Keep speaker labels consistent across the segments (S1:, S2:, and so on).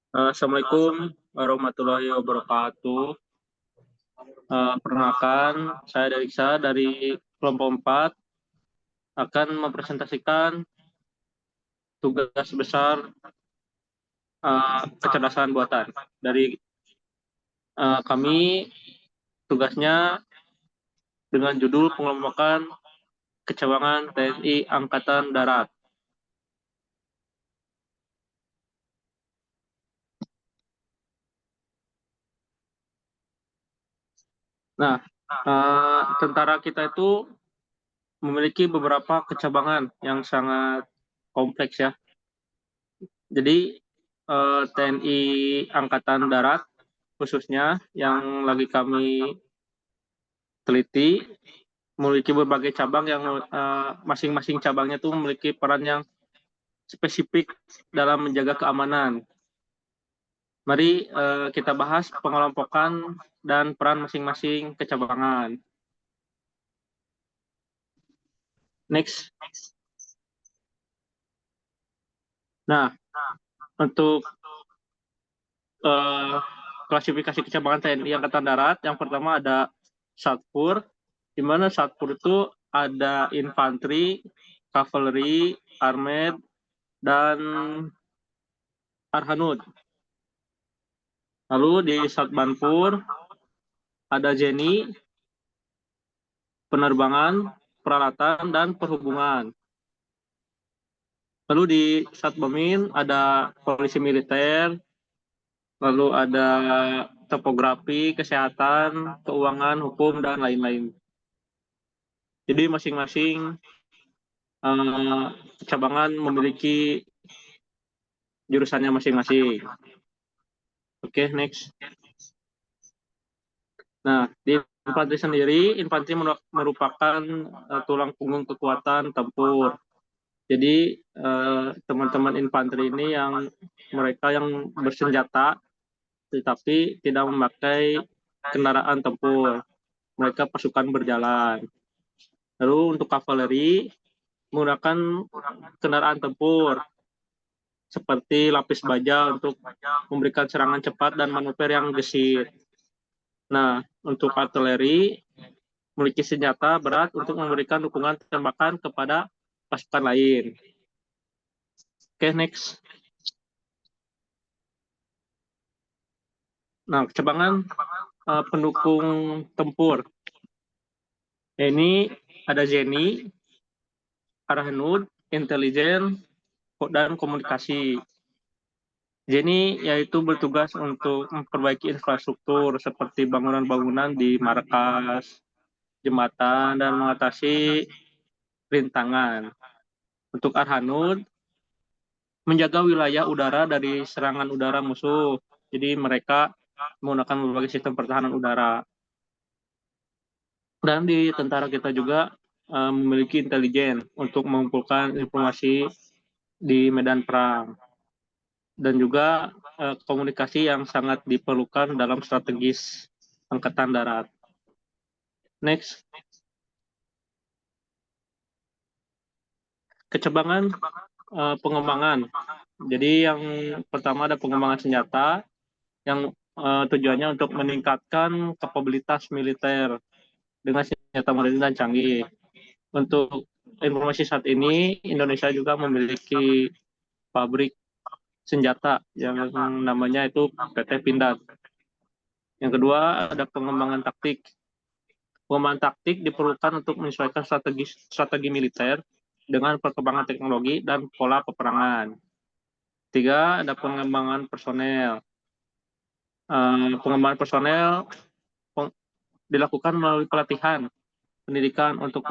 S1: Assalamualaikum warahmatullahi wabarakatuh. Perkenalkan, saya Dariksa dari kelompok 4 akan mempresentasikan tugas besar kecerdasan buatan. Dari kami, tugasnya dengan judul pengelompokan kecabangan TNI Angkatan Darat. Nah, tentara kita itu memiliki beberapa kecabangan yang sangat kompleks ya. Jadi TNI Angkatan Darat khususnya yang lagi kami teliti memiliki berbagai cabang yang masing-masing cabangnya tuh memiliki peran yang spesifik dalam menjaga keamanan. Mari kita bahas pengelompokan dan peran masing-masing kecabangan. Next. Nah, untuk klasifikasi kecabangan TNI Angkatan Darat, yang pertama ada Satpur, di mana Satpur itu ada infanteri, kavaleri, armed, dan arhanud. Lalu di Satbanpur ada Jenny, penerbangan, peralatan, dan perhubungan. Lalu di Satbamin ada polisi militer, lalu ada topografi, kesehatan, keuangan, hukum, dan lain-lain. Jadi masing-masing cabangan memiliki jurusannya masing-masing. Oke, next. Nah, di infanteri sendiri, infanteri merupakan tulang punggung kekuatan tempur. Jadi teman-teman infanteri ini yang mereka yang bersenjata tetapi tidak memakai kendaraan tempur. Mereka pasukan berjalan. Lalu untuk kavaleri menggunakan kendaraan tempur seperti lapis baja untuk memberikan serangan cepat dan manuver yang gesit. Nah, untuk artileri memiliki senjata berat untuk memberikan dukungan tembakan kepada pasukan lain. Oke, next. Nah, cabangan pendukung tempur. Ini ada Jenny, arhanud, intelijen, dan komunikasi. Jenny yaitu bertugas untuk memperbaiki infrastruktur seperti bangunan-bangunan di markas, jembatan, dan mengatasi rintangan. Untuk arhanud, menjaga wilayah udara dari serangan udara musuh. Jadi mereka menggunakan berbagai sistem pertahanan udara. Dan di tentara kita juga memiliki intelijen untuk mengumpulkan informasi di medan perang. Dan juga komunikasi yang sangat diperlukan dalam strategis Angkatan Darat. Next. Kecabangan pengembangan. Jadi yang pertama ada pengembangan senjata yang tujuannya untuk meningkatkan kapabilitas militer dengan senjata modern dan canggih. Untuk informasi saat ini, Indonesia juga memiliki pabrik senjata yang namanya itu PT Pindad. Yang kedua, ada pengembangan taktik. Pengembangan taktik diperlukan untuk menyesuaikan strategi militer dengan perkembangan teknologi dan pola peperangan. Tiga, ada pengembangan personel. Pengembangan personel dilakukan melalui pelatihan, pendidikan untuk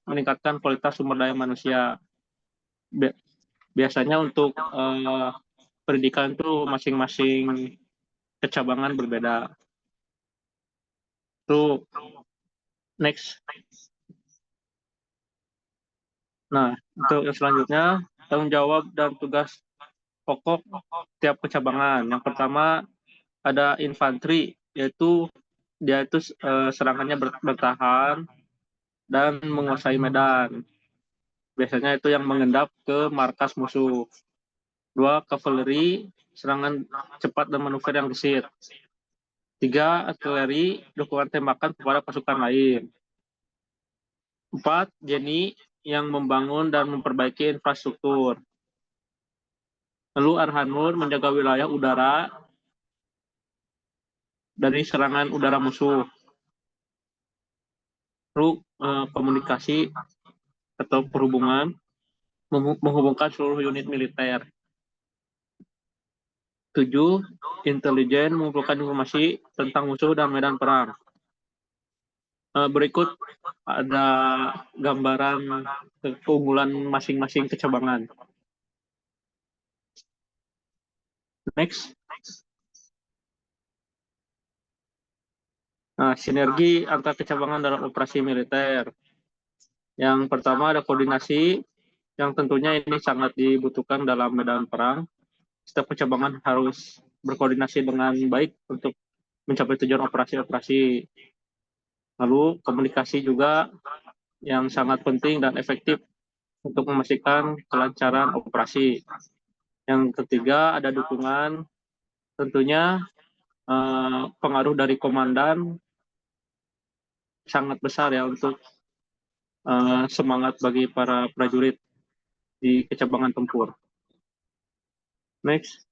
S1: meningkatkan kualitas sumber daya manusia. Biasanya untuk pendidikan itu masing-masing kecabangan berbeda. Tuh, next. Nah, untuk yang selanjutnya, tanggung jawab dan tugas pokok tiap kecabangan. Yang pertama ada infanteri, yaitu dia itu serangannya bertahan dan menguasai medan. Biasanya itu yang mengendap ke markas musuh. 2. Kavaleri, serangan cepat dan manuver yang gesit. 3. Artileri, dukungan tembakan kepada pasukan lain. 4. Jenny, yang membangun dan memperbaiki infrastruktur. Lalu Arhanur menjaga wilayah udara dari serangan udara musuh. Lalu komunikasi atau perhubungan, menghubungkan seluruh unit militer. 7. Intelijen, mengumpulkan informasi tentang musuh dan medan perang. Berikut ada gambaran keunggulan masing-masing kecabangan. Next. Nah, sinergi antar kecabangan dalam operasi militer. Yang pertama ada koordinasi, yang tentunya ini sangat dibutuhkan dalam medan perang. Setiap kecabangan harus berkoordinasi dengan baik untuk mencapai tujuan operasi-operasi. Lalu komunikasi juga yang sangat penting dan efektif untuk memastikan kelancaran operasi. Yang ketiga ada dukungan, tentunya pengaruh dari komandan sangat besar ya untuk semangat bagi para prajurit di kecabangan tempur. Next.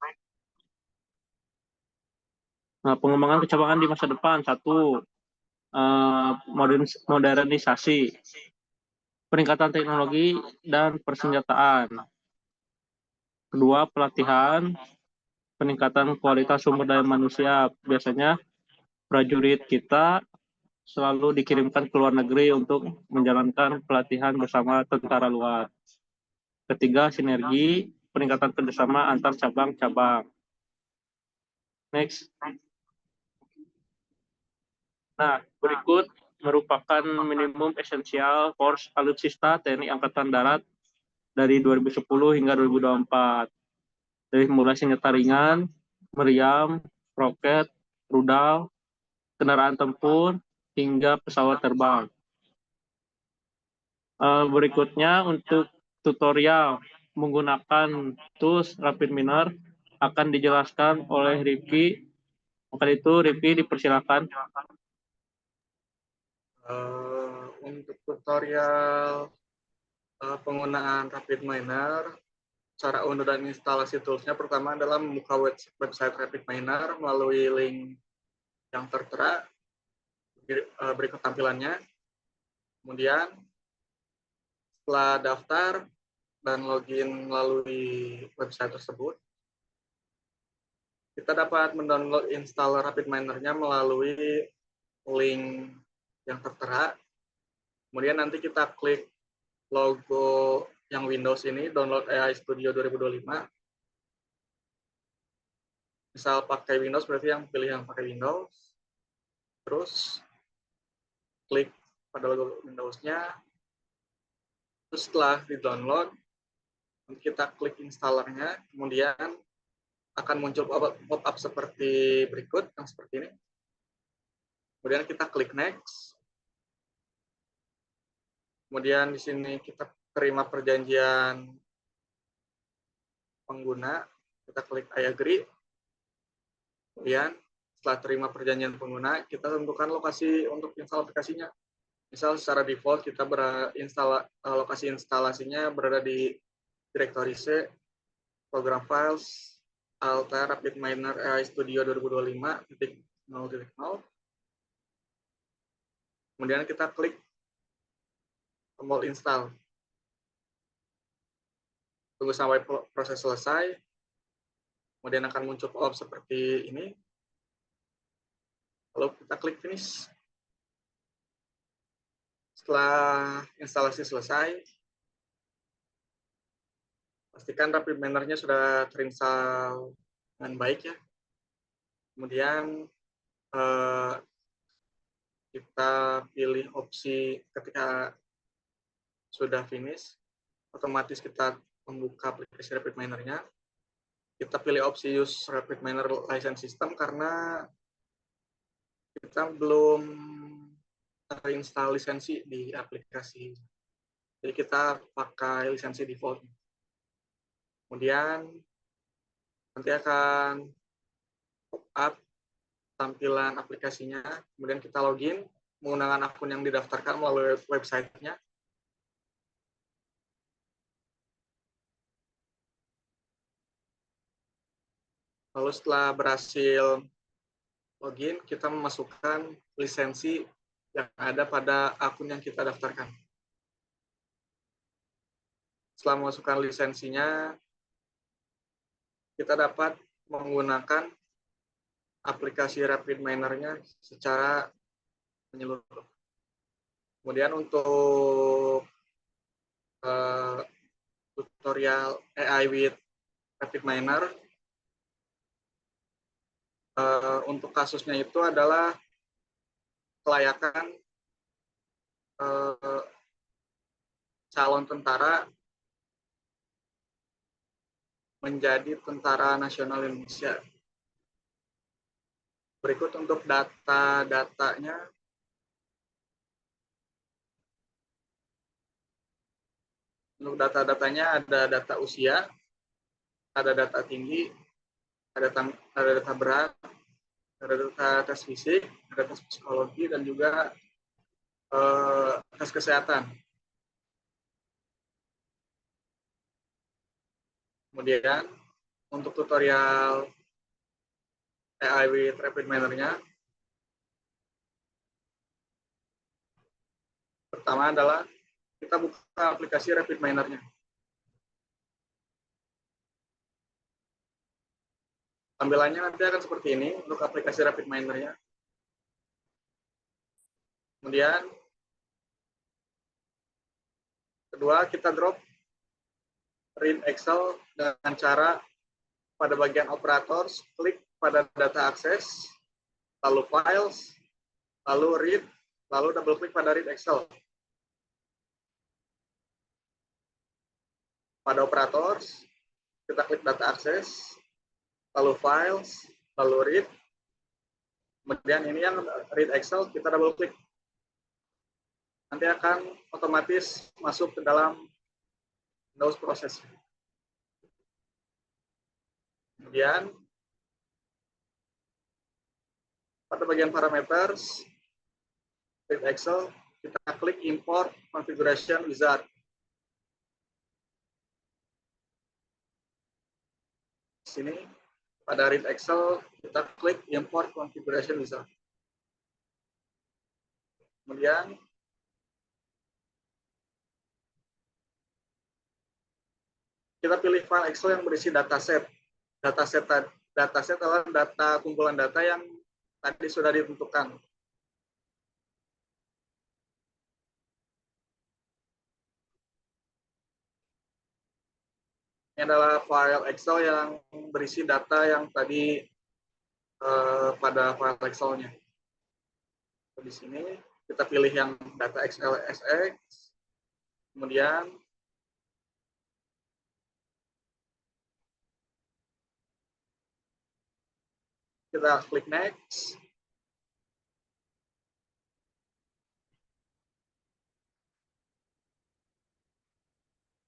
S1: Nah, pengembangan kecabangan di masa depan. 1. Modernisasi, peningkatan teknologi dan persenjataan. 2. Pelatihan, peningkatan kualitas sumber daya manusia. Biasanya prajurit kita selalu dikirimkan ke luar negeri untuk menjalankan pelatihan bersama tentara luar. Ketiga, sinergi, peningkatan kerjasama antar cabang-cabang. Next. Nah, berikut merupakan minimum esensial force alutsista TNI Angkatan Darat dari 2010 hingga 2024. Dari mulai senjata ringan, meriam, roket, rudal, kendaraan tempur, hingga pesawat terbang. Berikutnya untuk tutorial menggunakan tools Rapid Miner akan dijelaskan oleh Rifki. Maka itu Rifki dipersilakan.
S2: Untuk tutorial penggunaan Rapid Miner, cara unduh dan instalasi toolsnya pertama adalah membuka website Rapid Miner melalui link yang tertera berikut tampilannya. Kemudian setelah daftar dan login melalui website tersebut, kita dapat mendownload installer Rapid Miner-nya melalui link yang tertera. Kemudian nanti kita klik logo yang Windows ini, download AI Studio 2025. Misal pakai Windows, berarti pilih yang pakai Windows. Terus klik pada logo Windows-nya. Terus setelah di-download, kita klik installernya, kemudian akan muncul pop-up seperti berikut, yang seperti ini. Kemudian kita klik next. Kemudian di sini kita terima perjanjian pengguna, kita klik I agree. Kemudian setelah terima perjanjian pengguna, kita tentukan lokasi untuk install aplikasinya. Misal secara default kita lokasi instalasinya berada di direktori C, program files, Altair Rapid Miner AI Studio 2025.0.0. Kemudian kita klik tombol install. Tunggu sampai proses selesai. Kemudian akan muncul pop-up seperti ini. Lalu kita klik finish. Setelah instalasi selesai, pastikan Rapid Miner-nya sudah terinstall dengan baik ya. Kemudian kita pilih opsi ketika sudah finish, otomatis kita membuka aplikasi Rapid Miner-nya. Kita pilih opsi use Rapid Miner license system karena kita belum terinstall lisensi di aplikasi. Jadi kita pakai lisensi default. Kemudian Nanti akan pop up tampilan aplikasinya, kemudian kita login menggunakan akun yang didaftarkan melalui websitenya. Lalu setelah berhasil login, kita memasukkan lisensi yang ada pada akun yang kita daftarkan. Setelah memasukkan lisensinya, kita dapat menggunakan aplikasi RapidMiner-nya secara menyeluruh. Kemudian untuk tutorial AI with RapidMiner, untuk kasusnya itu adalah kelayakan calon tentara menjadi tentara nasional Indonesia. Berikut untuk data-datanya. Untuk data-datanya ada data usia, ada data tinggi, ada data berat, ada data tes fisik, ada tes psikologi, dan juga tes kesehatan. Kemudian untuk tutorial AI with RapidMiner-nya, pertama adalah kita buka aplikasi RapidMiner-nya. Tampilannya nanti akan seperti ini untuk aplikasi RapidMiner-nya. Kemudian kedua, kita drop read Excel dengan cara pada bagian operators, klik pada data akses, lalu files, lalu read, lalu double klik pada read Excel. Pada operators, kita klik data akses, lalu files, lalu read. Kemudian ini yang read Excel, kita double klik. Nanti akan otomatis masuk ke dalam Windows proses. Kemudian pada bagian parameters, read Excel, kita klik import configuration wizard. Di sini pada read Excel, kita klik import configuration wizard. Kemudian kita pilih file Excel yang berisi dataset. Dataset adalah data kumpulan data yang tadi sudah ditentukan. Ini adalah file Excel yang berisi data yang tadi pada file Excel-nya. Di sini kita pilih yang data XLSX, kemudian kita klik next.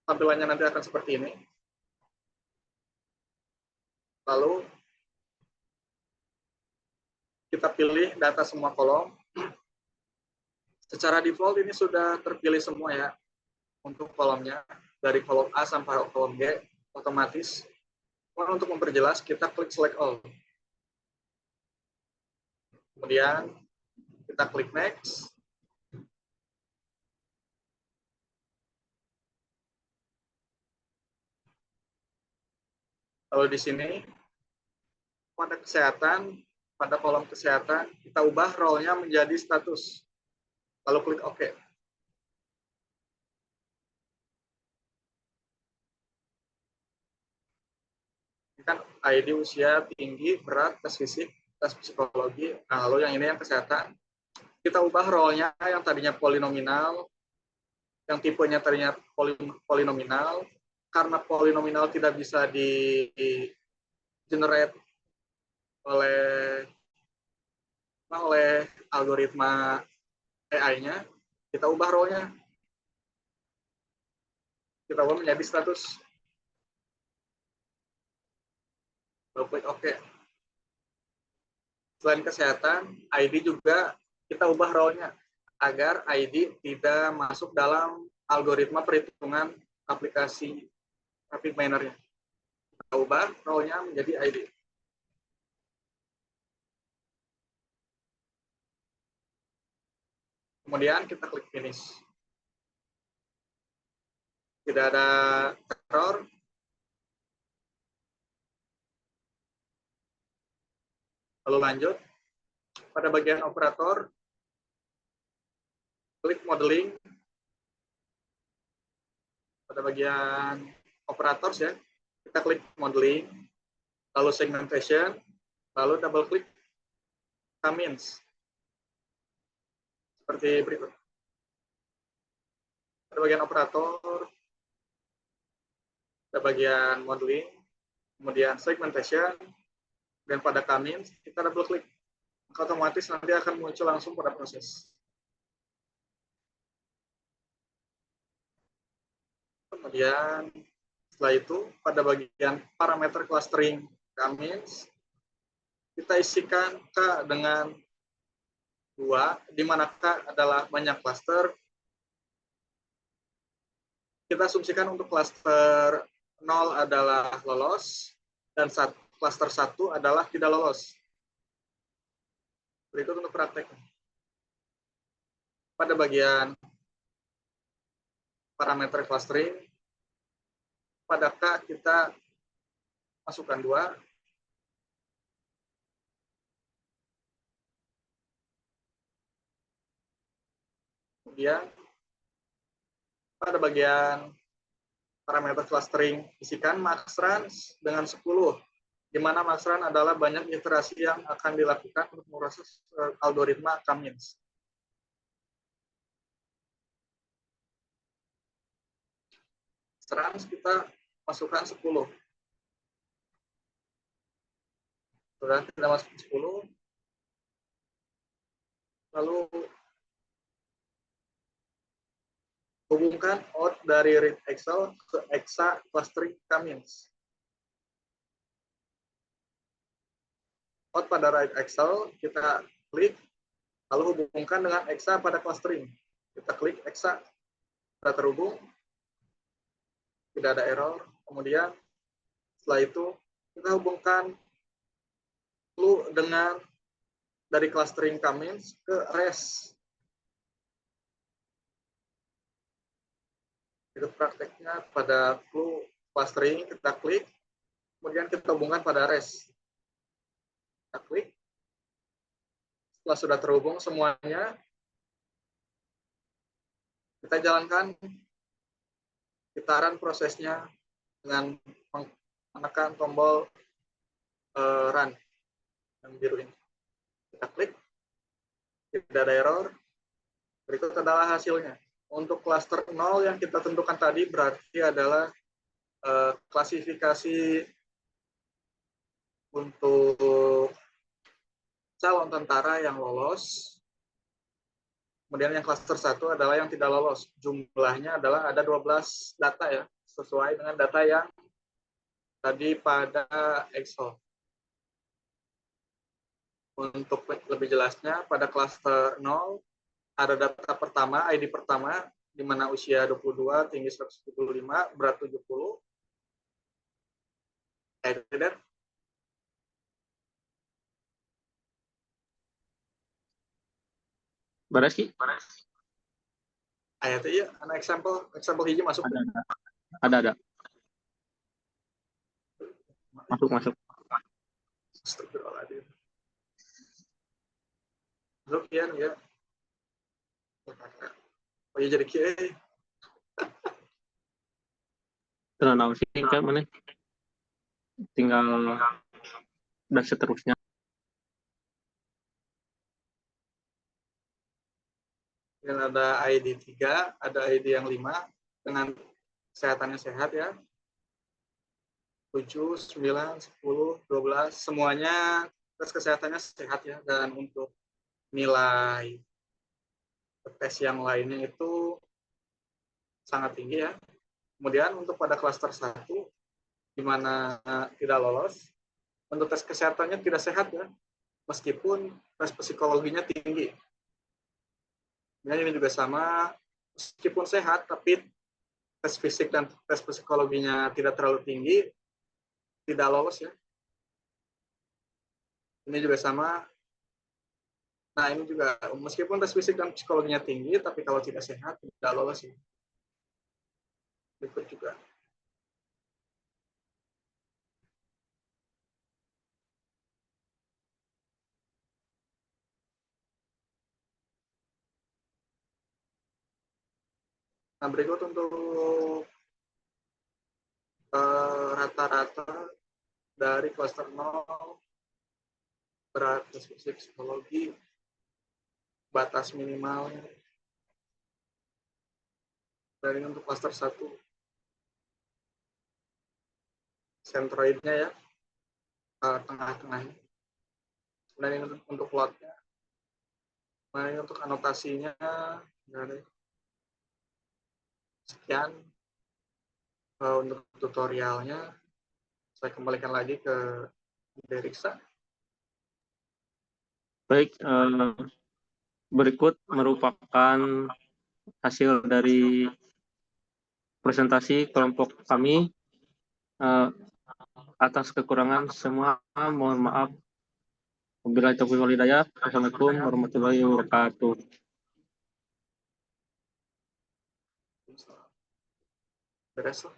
S2: Tampilannya nanti akan seperti ini. Lalu kita pilih data semua kolom. Secara default ini sudah terpilih semua ya untuk kolomnya, dari kolom A sampai kolom G otomatis. Untuk memperjelas kita klik select all. Kemudian kita klik next. Lalu di sini pada kesehatan, pada kolom kesehatan kita ubah role-nya menjadi status. Lalu klik OK. Ini kan ID, usia, tinggi, berat, tes fisik, tes psikologi. Nah, lalu yang ini yang kesehatan. Kita ubah role-nya yang tadinya polinominal, yang tipenya tadinya polinominal, karena polinominal tidak bisa di generate oleh algoritma AI-nya, kita ubah role-nya. Kita ubah menjadi status. klik OK. Selain kesehatan, ID juga kita ubah role-nya agar ID tidak masuk dalam algoritma perhitungan aplikasi traffic miner-nya. Kita ubah role-nya menjadi ID. Kemudian kita klik finish. Tidak ada error. Lalu lanjut. Pada bagian operator, klik modeling. Pada bagian operators ya, kita klik modeling, lalu segmentation, lalu double klik K-means. Seperti berikut. Pada bagian operator, pada bagian modeling, kemudian segmentation, dan pada K-means kita double klik. Maka otomatis nanti akan muncul langsung pada proses. Kemudian setelah itu pada bagian parameter clustering K-means kita isikan K dengan 2, di mana K adalah banyak cluster. Kita asumsikan untuk cluster 0 adalah lolos dan cluster 1 adalah tidak lolos. Berikut untuk praktek. Pada bagian parameter clustering, pada K kita masukkan 2. Kemudian pada bagian parameter clustering isikan max run dengan 10, di mana max run adalah banyak iterasi yang akan dilakukan untuk memproses algoritma K-means. Runs kita masukkan 10. Sudah kita masuk 10. Lalu hubungkan out dari read Excel ke exa clustering K-means. Out pada read Excel kita klik, lalu hubungkan dengan exa pada clustering. Kita klik exa, sudah terhubung, tidak ada error. Kemudian setelah itu kita hubungkan clue dengan dari clustering K-means ke res. Itu prakteknya pada clue clustering, kita klik, kemudian kita hubungkan pada res. Kita klik. Setelah sudah terhubung semuanya, kita jalankan gitaran prosesnya dengan menekan tombol run yang biru ini. Kita klik, tidak ada error. Berikut adalah hasilnya. Untuk cluster 0 yang kita tentukan tadi berarti adalah klasifikasi untuk calon tentara yang lolos. Kemudian yang cluster 1 adalah yang tidak lolos. Jumlahnya adalah ada 12 data ya, sesuai dengan data yang tadi pada Excel. Untuk lebih jelasnya, pada cluster 0 ada data pertama, ID pertama, di mana usia 22, tinggi 175, berat 70. Edited.
S1: Beres Ki?
S2: Ayat iya, anak example hiji masuk.
S1: Ada. Masuk.
S2: Astagfirullahaladzim. Masuk ya. Oh ya jadi kia.
S1: Dengan singkat mana? Tinggal dan seterusnya.
S2: Dan ada ID 3, ada ID yang 5 dengan kesehatannya sehat ya. 7, 9, 10, 12 semuanya tes kesehatannya sehat ya, dan untuk nilai tes yang lainnya itu sangat tinggi ya. Kemudian untuk pada klaster 1 di mana tidak lolos, Untuk tes kesehatannya tidak sehat ya, meskipun tes psikologinya tinggi. Dan ini juga sama, meskipun sehat, tapi tes fisik dan tes psikologinya tidak terlalu tinggi, tidak lolos ya. Ini juga sama. Nah, ini juga meskipun tes fisik dan psikologinya tinggi, tapi kalau tidak sehat, tidak lolos ya. Berikut juga. Nah, berikut untuk rata-rata dari klaster 0, berat, tes fisik, psikologi, batas minimal. Dan ini untuk klaster 1, sentroidnya ya, tengah-tengahnya. Dan ini untuk plotnya. Nah, ini untuk anotasinya. Dari sekian untuk tutorialnya. Saya kembalikan lagi ke Deriksa.
S1: Baik, berikut merupakan hasil dari presentasi kelompok kami. Atas kekurangan semua, mohon maaf. Wabillahi taufiq wal hidayah. Wassalamualaikum warahmatullahi wabarakatuh.
S2: Beres.